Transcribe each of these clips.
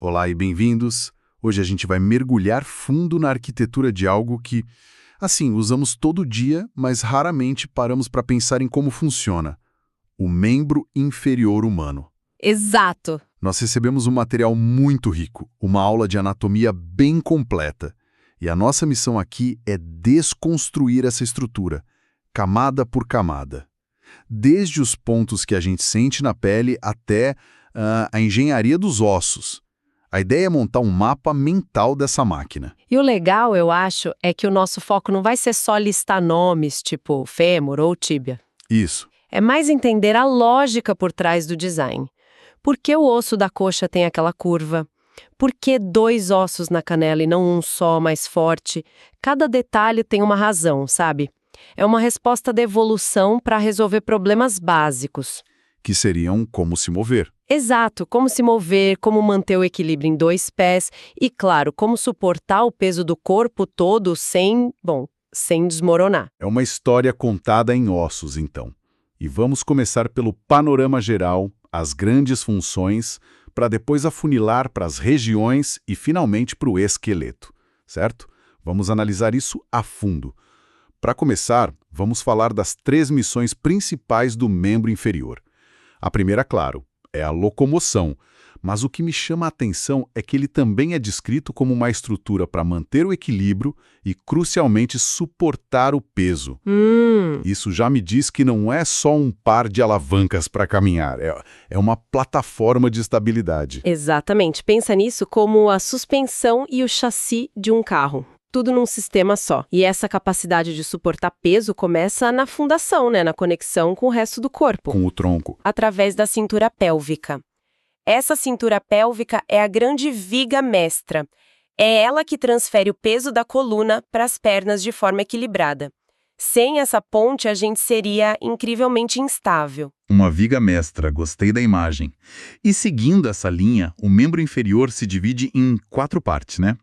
Olá e bem-vindos. Hoje a gente vai mergulhar fundo na arquitetura de algo que, assim, usamos todo dia, mas raramente paramos para pensar em como funciona: o membro inferior humano. Exato. Nós recebemos um material muito rico, uma aula de anatomia bem completa. E a nossa missão aqui é desconstruir essa estrutura, camada por camada. Desde os pontos que a gente sente na pele até a engenharia dos ossos. A ideia é montar um mapa mental dessa máquina. E o legal, eu acho, é que o nosso foco não vai ser só listar nomes, tipo fêmur ou tíbia. Isso. É mais entender a lógica por trás do design. Por que o osso da coxa tem aquela curva? Por que 2 ossos na canela e não um só, mais forte? Cada detalhe tem uma razão, sabe? É uma resposta da evolução para resolver problemas básicos. Que seriam como se mover. Exato, como se mover, como manter o equilíbrio em 2 pés e, claro, como suportar o peso do corpo todo sem desmoronar. É uma história contada em ossos, então. E vamos começar pelo panorama geral, as grandes funções, para depois afunilar para as regiões e, finalmente, para o esqueleto, certo? Vamos analisar isso a fundo. Para começar, vamos falar das 3 missões principais do membro inferior. A primeira, claro, é a locomoção, mas o que me chama a atenção é que ele também é descrito como uma estrutura para manter o equilíbrio e, crucialmente, suportar o peso. Isso já me diz que não é só um par de alavancas para caminhar, é uma plataforma de estabilidade. Exatamente, pensa nisso como a suspensão e o chassi de um carro. Tudo num sistema só. E essa capacidade de suportar peso começa na fundação, na conexão com o resto do corpo. Com o tronco. Através da cintura pélvica. Essa cintura pélvica é a grande viga mestra. É ela que transfere o peso da coluna para as pernas de forma equilibrada. Sem essa ponte, a gente seria incrivelmente instável. Uma viga mestra, gostei da imagem. E seguindo essa linha, o membro inferior se divide em 4 partes, né?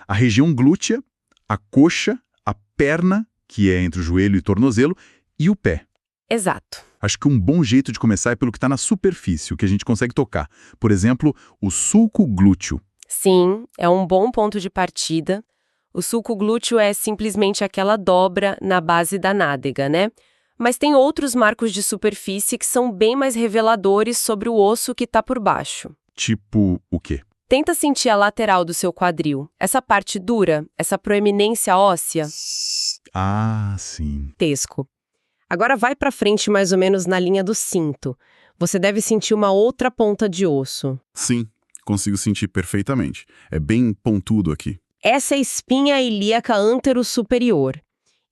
A região glútea, a coxa, a perna, que é entre o joelho e o tornozelo, e o pé. Exato. Acho que um bom jeito de começar é pelo que está na superfície, o que a gente consegue tocar. Por exemplo, o sulco glúteo. Sim, é um bom ponto de partida. O sulco glúteo é simplesmente aquela dobra na base da nádega, né? Mas tem outros marcos de superfície que são bem mais reveladores sobre o osso que está por baixo. Tipo o quê? Tenta sentir a lateral do seu quadril. Essa parte dura, essa proeminência óssea. Ah, sim. Tesco. Agora vai para frente mais ou menos na linha do cinto. Você deve sentir uma outra ponta de osso. Sim, consigo sentir perfeitamente. É bem pontudo aqui. Essa é a espinha ilíaca antero-superior.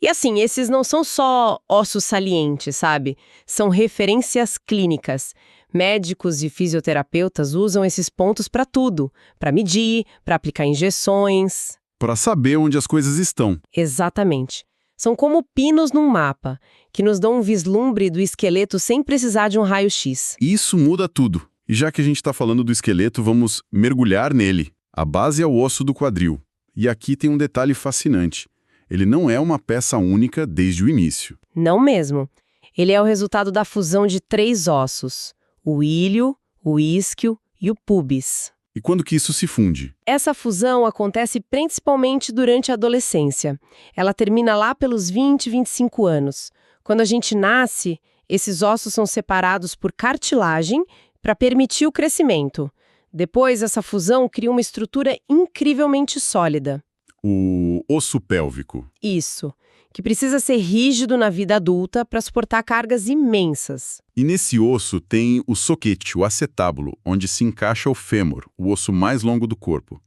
E assim, esses não são só ossos salientes, sabe? São referências clínicas. Médicos e fisioterapeutas usam esses pontos para tudo. Para medir, para aplicar injeções. Para saber onde as coisas estão. Exatamente. São como pinos num mapa, que nos dão um vislumbre do esqueleto sem precisar de um raio-x. Isso muda tudo. E já que a gente está falando do esqueleto, vamos mergulhar nele. A base é o osso do quadril. E aqui tem um detalhe fascinante. Ele não é uma peça única desde o início. Não mesmo. Ele é o resultado da fusão de 3 ossos: o ilho, o isquio e o pubis. E quando que isso se funde? Essa fusão acontece principalmente durante a adolescência. Ela termina lá pelos 20, 25 anos. Quando a gente nasce, esses ossos são separados por cartilagem para permitir o crescimento. Depois, essa fusão cria uma estrutura incrivelmente sólida. O osso pélvico. Isso, que precisa ser rígido na vida adulta para suportar cargas imensas. E nesse osso tem o soquete, o acetábulo, onde se encaixa o fêmur, o osso mais longo do corpo.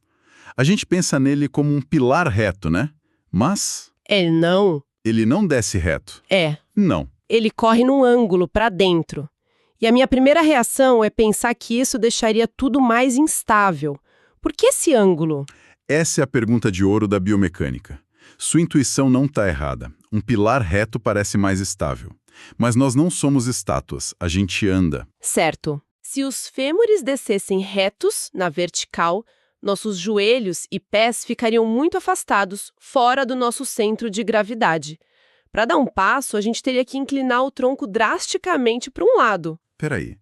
A gente pensa nele como um pilar reto, né? Mas ele não desce reto. Não. Ele corre num ângulo para dentro. E a minha primeira reação é pensar que isso deixaria tudo mais instável. Por que esse ângulo? Essa é a pergunta de ouro da biomecânica. Sua intuição não está errada. Um pilar reto parece mais estável. Mas nós não somos estátuas, a gente anda. Certo. Se os fêmures descessem retos, na vertical, nossos joelhos e pés ficariam muito afastados, fora do nosso centro de gravidade. Para dar um passo, a gente teria que inclinar o tronco drasticamente para um lado. Peraí,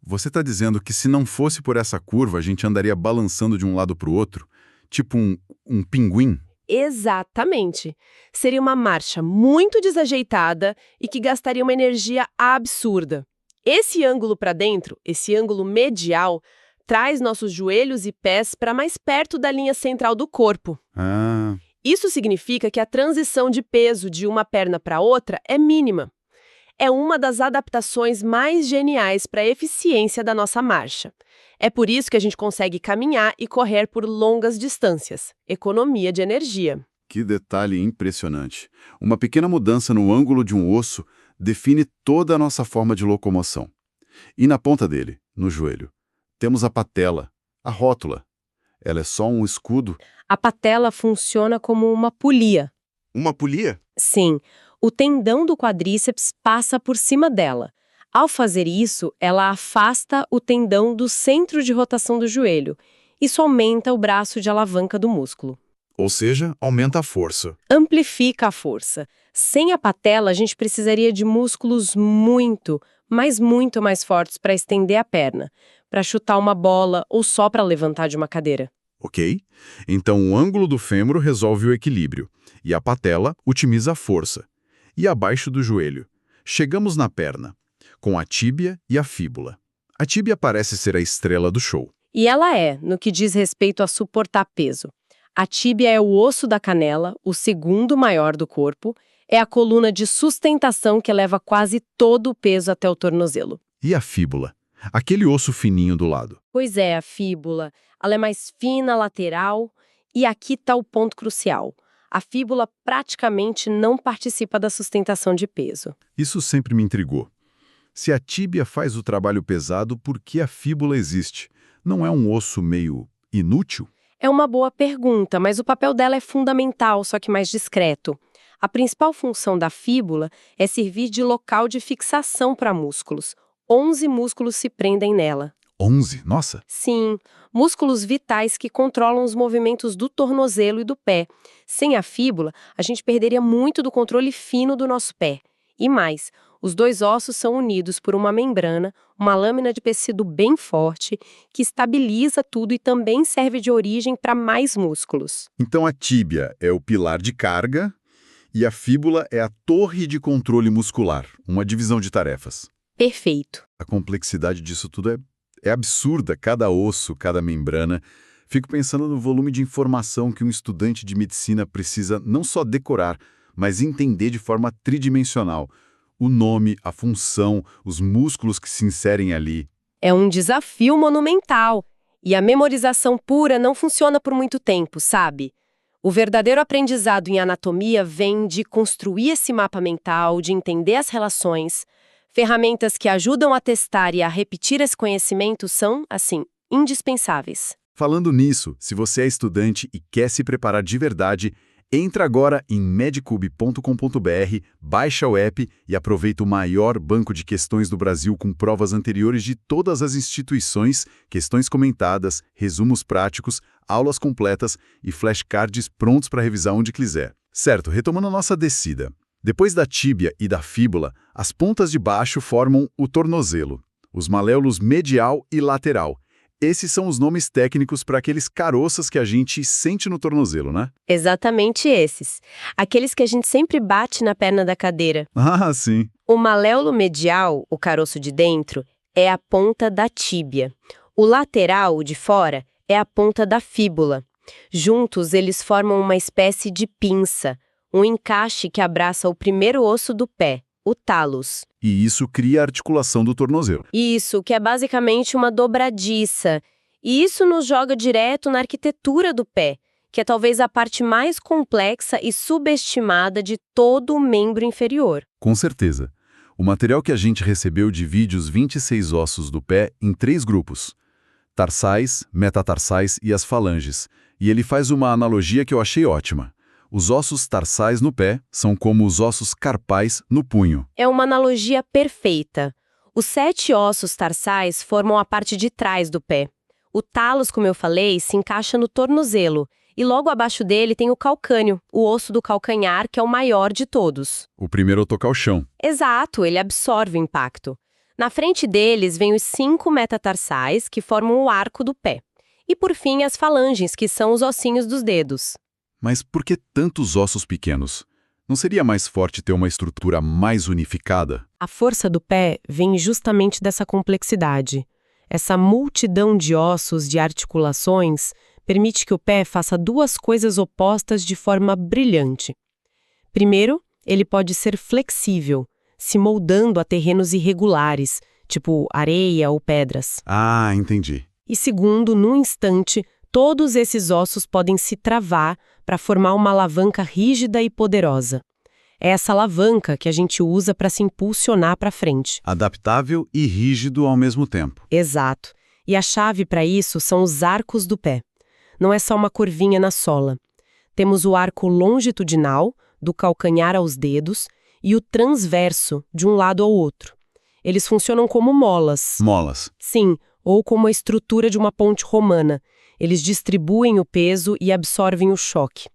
Você está dizendo que se não fosse por essa curva, a gente andaria balançando de um lado para o outro, tipo um pinguim? Exatamente. Seria uma marcha muito desajeitada e que gastaria uma energia absurda. Esse ângulo para dentro, esse ângulo medial, traz nossos joelhos e pés para mais perto da linha central do corpo. Ah, Isso significa que a transição de peso de uma perna para outra é mínima. É uma das adaptações mais geniais para a eficiência da nossa marcha. É por isso que a gente consegue caminhar e correr por longas distâncias. Economia de energia. que detalhe impressionante. Uma pequena mudança no ângulo de um osso define toda a nossa forma de locomoção. E na ponta dele, no joelho, temos a patela, a rótula. Ela é só um escudo? A patela funciona como uma polia. Uma polia? Sim, o tendão do quadríceps passa por cima dela. Ao fazer isso, ela afasta o tendão do centro de rotação do joelho. Isso aumenta o braço de alavanca do músculo. Ou seja, aumenta a força. Amplifica a força. Sem a patela, a gente precisaria de músculos muito mais fortes para estender a perna, para chutar uma bola ou só para levantar de uma cadeira. Ok? Então o ângulo do fêmur resolve o equilíbrio, e a patela otimiza a força. E abaixo do joelho? Chegamos na perna, com a tíbia e a fíbula. A tíbia parece ser a estrela do show. E ela é, no que diz respeito a suportar peso. A tíbia é o osso da canela, o segundo maior do corpo, é a coluna de sustentação que leva quase todo o peso até o tornozelo. E a fíbula? Aquele osso fininho do lado. Pois é, a fíbula. Ela é mais fina, lateral, e aqui está o ponto crucial. A fíbula praticamente não participa da sustentação de peso. Isso sempre me intrigou. Se a tíbia faz o trabalho pesado, por que a fíbula existe? Não é um osso meio inútil? É uma boa pergunta, mas o papel dela é fundamental, só que mais discreto. A principal função da fíbula é servir de local de fixação para músculos. 11 músculos se prendem nela. 11? Nossa! Sim, músculos vitais que controlam os movimentos do tornozelo e do pé. Sem a fíbula, a gente perderia muito do controle fino do nosso pé. E mais, os dois ossos são unidos por uma membrana, uma lâmina de tecido bem forte, que estabiliza tudo e também serve de origem para mais músculos. Então a tíbia é o pilar de carga e a fíbula é a torre de controle muscular, uma divisão de tarefas. Perfeito. A complexidade disso tudo é absurda, cada osso, cada membrana. Fico pensando no volume de informação que um estudante de medicina precisa não só decorar, mas entender de forma tridimensional. O nome, a função, os músculos que se inserem ali. É um desafio monumental. E a memorização pura não funciona por muito tempo, sabe? O verdadeiro aprendizado em anatomia vem de construir esse mapa mental, de entender as relações. Ferramentas que ajudam a testar e a repetir esse conhecimento são, assim, indispensáveis. Falando nisso, se você é estudante e quer se preparar de verdade, entra agora em medicube.com.br, baixa o app e aproveita o maior banco de questões do Brasil com provas anteriores de todas as instituições, questões comentadas, resumos práticos, aulas completas e flashcards prontos para revisar onde quiser. Certo, retomando a nossa descida. Depois da tíbia e da fíbula, as pontas de baixo formam o tornozelo, os maléolos medial e lateral. Esses são os nomes técnicos para aqueles caroças que a gente sente no tornozelo, né? Exatamente esses. Aqueles que a gente sempre bate na perna da cadeira. Ah, sim. O maléolo medial, o caroço de dentro, é a ponta da tíbia. O lateral, o de fora, é a ponta da fíbula. Juntos, eles formam uma espécie de pinça, um encaixe que abraça o primeiro osso do pé, o tálus. E isso cria a articulação do tornozelo. Isso, que é basicamente uma dobradiça. E isso nos joga direto na arquitetura do pé, que é talvez a parte mais complexa e subestimada de todo o membro inferior. Com certeza. O material que a gente recebeu divide os 26 ossos do pé em 3 grupos: tarsais, metatarsais e as falanges. E ele faz uma analogia que eu achei ótima. Os ossos tarsais no pé são como os ossos carpais no punho. É uma analogia perfeita. Os 7 ossos tarsais formam a parte de trás do pé. O tálus, como eu falei, se encaixa no tornozelo. E logo abaixo dele tem o calcâneo, o osso do calcanhar, que é o maior de todos. O primeiro a tocar o chão. Exato, ele absorve o impacto. Na frente deles vem os 5 metatarsais, que formam o arco do pé. E por fim, as falanges, que são os ossinhos dos dedos. Mas por que tantos ossos pequenos? Não seria mais forte ter uma estrutura mais unificada? A força do pé vem justamente dessa complexidade. Essa multidão de ossos, de articulações, permite que o pé faça 2 coisas opostas de forma brilhante. Primeiro, ele pode ser flexível, se moldando a terrenos irregulares, tipo areia ou pedras. Ah, entendi. E segundo, num instante, todos esses ossos podem se travar para formar uma alavanca rígida e poderosa. É essa alavanca que a gente usa para se impulsionar para frente. Adaptável e rígido ao mesmo tempo. Exato. E a chave para isso são os arcos do pé. Não é só uma curvinha na sola. Temos o arco longitudinal, do calcanhar aos dedos, e o transverso, de um lado ao outro. Eles funcionam como molas. Molas. Sim, ou como a estrutura de uma ponte romana. Eles distribuem o peso e absorvem o choque,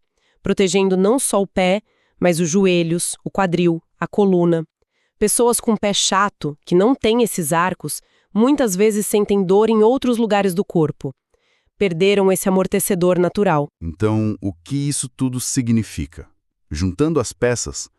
protegendo não só o pé, mas os joelhos, o quadril, a coluna. Pessoas com pé chato, que não têm esses arcos, muitas vezes sentem dor em outros lugares do corpo. Perderam esse amortecedor natural. Então, o que isso tudo significa? Juntando as peças,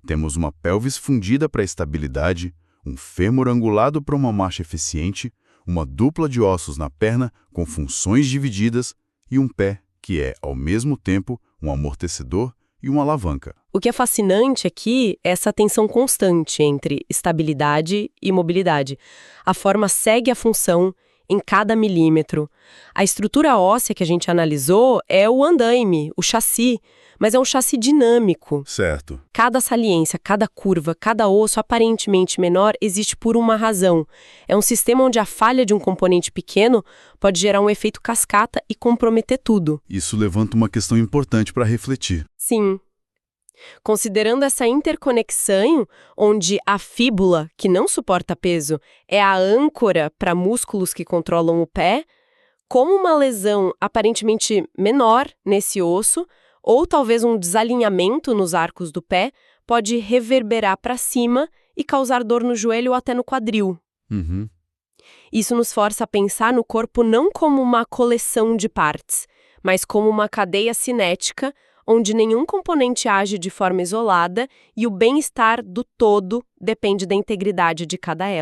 temos uma pelvis fundida para estabilidade, um fêmur angulado para uma marcha eficiente, uma dupla de ossos na perna com funções divididas e um pé que é, ao mesmo tempo, um amortecedor e uma alavanca. O que é fascinante aqui é essa tensão constante entre estabilidade e mobilidade. A forma segue a função em cada milímetro. A estrutura óssea que a gente analisou é o andaime, o chassi, mas é um chassi dinâmico. Certo. Cada saliência, cada curva, cada osso aparentemente menor existe por uma razão. É um sistema onde a falha de um componente pequeno pode gerar um efeito cascata e comprometer tudo. Isso levanta uma questão importante para refletir. Sim. Considerando essa interconexão, onde a fíbula, que não suporta peso, é a âncora para músculos que controlam o pé, como uma lesão aparentemente menor nesse osso, ou talvez um desalinhamento nos arcos do pé, pode reverberar para cima e causar dor no joelho ou até no quadril. Uhum. Isso nos força a pensar no corpo não como uma coleção de partes, mas como uma cadeia cinética, onde nenhum componente age de forma isolada e o bem-estar do todo depende da integridade de cada elo.